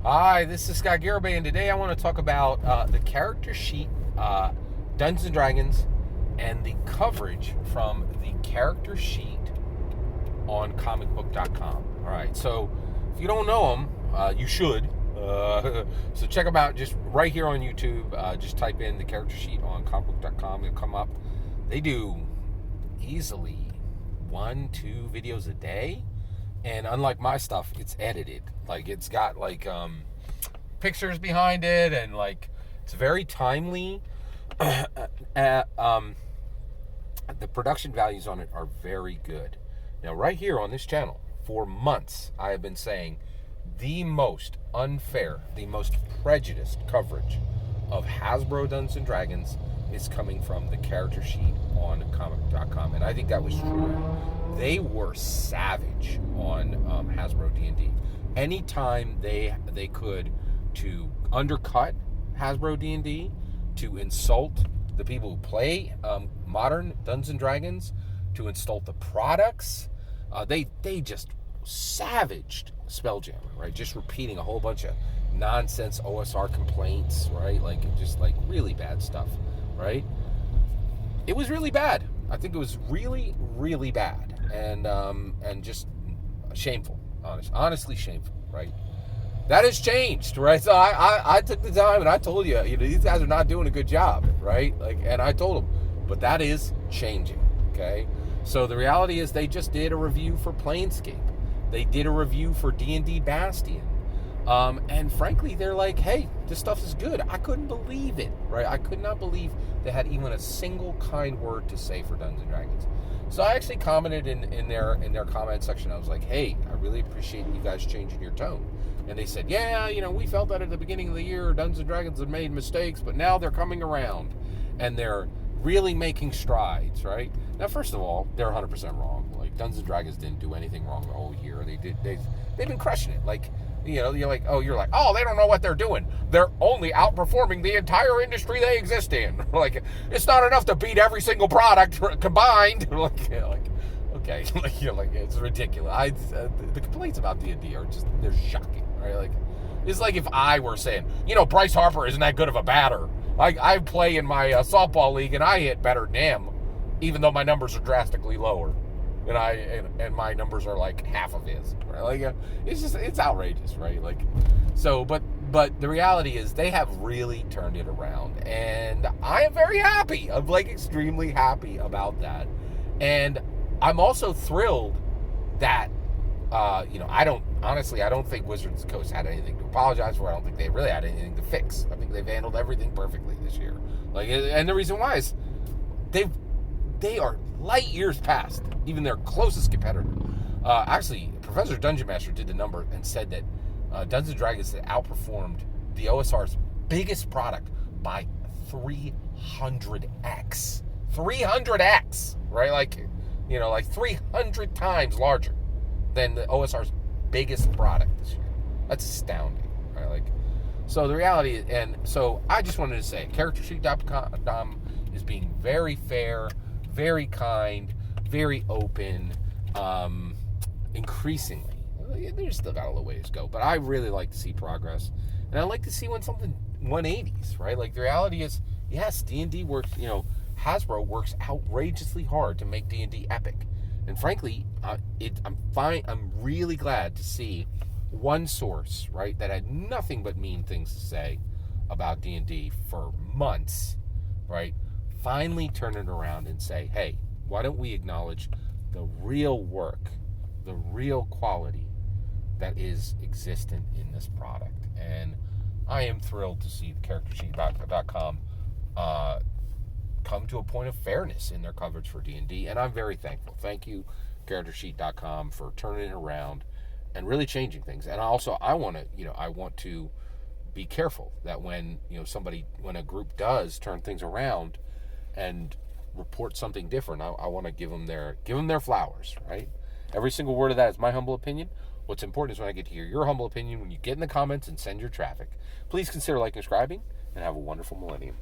Hi, this is Scott Garibay, and today I want to talk about the character sheet, Dungeons & Dragons, and the coverage from the character sheet on comicbook.com. All right, so if you don't know them, you should. So check them out just right here on YouTube. Just type in the character sheet on comicbook.com. It'll come up. They do easily 1-2 videos a day. And unlike my stuff, it's edited. Like, it's got, like, pictures behind it, and, like, it's very timely. The production values on it are very good. Now, right here on this channel, for months, I have been saying the most unfair, the most prejudiced coverage of Hasbro Dungeons & Dragons is coming from the character sheet on comic.com, and I think that was true. They were savage on Hasbro D&D. Anytime they could, to undercut Hasbro D&D, to insult the people who play modern Dungeons & Dragons, to insult the products, they just savaged Spelljammer, right? Just repeating a whole bunch of nonsense OSR complaints, right? Like, just like really bad stuff, right? It was really bad. I think it was really, really bad, and just shameful. Honestly shameful, right? That has changed, right? So I took the time and I told you, these guys are not doing a good job, right? Like, and I told them, but that is changing. Okay, so the reality is they just did a review for Planescape. They did a review for D&D Bastion. And frankly, they're like, hey, this stuff is good. I couldn't believe it, right? I could not believe they had even a single kind word to say for Dungeons & Dragons. So I actually commented in their comment section. I was like, hey, I really appreciate you guys changing your tone. And they said, yeah, we felt that at the beginning of the year, Dungeons & Dragons had made mistakes, but now they're coming around. And they're really making strides, right? Now, first of all, they're 100% wrong. Like, Dungeons & Dragons didn't do anything wrong the whole year. They've been crushing it. Like, you're like, oh, they don't know what they're doing. They're only outperforming the entire industry they exist in. Like, it's not enough to beat every single product combined. Okay, it's ridiculous. The complaints about D&D are just, they're shocking, right? Like, it's like if I were saying, Bryce Harper isn't that good of a batter. I play in my softball league and I hit better than him, even though my numbers are drastically lower. And my numbers are like half of his, right? Like, it's outrageous, right? Like, so, but the reality is they have really turned it around, and I am very happy. I'm like extremely happy about that, and I'm also thrilled that I don't think Wizards of the Coast had anything to apologize for. I don't think they really had anything to fix. I think they've handled everything perfectly this year. Like, and the reason why is they are light years past even their closest competitor. Actually, Professor Dungeon Master did the number and said that Dungeons & Dragons had outperformed the OSR's biggest product by 300x. 300x, right? Like 300 times larger than the OSR's biggest product this year. That's astounding, right? Like, so the reality is, and so I just wanted to say, CharacterSheet.com is being very fair, very kind, very open, increasingly. There's still got a little ways to go, but I really like to see progress, and I like to see when something 180s, right? Like, the reality is, yes, D&D works, Hasbro works outrageously hard to make D&D epic, and frankly, I'm really glad to see one source, right, that had nothing but mean things to say about D&D for months, right, finally turn it around and say, hey, why don't we acknowledge the real work, the real quality that is existent in this product? And I am thrilled to see the CharacterSheet.com come to a point of fairness in their coverage for D&D, and I'm very thankful. Thank you, CharacterSheet.com, for turning it around and really changing things. And also, I want to be careful that when a group does turn things around and report something different, I want to give them their flowers, right? Every single word of that is my humble opinion. What's important is when I get to hear your humble opinion when you get in the comments and send your traffic. Please consider liking and subscribing, and have a wonderful millennium.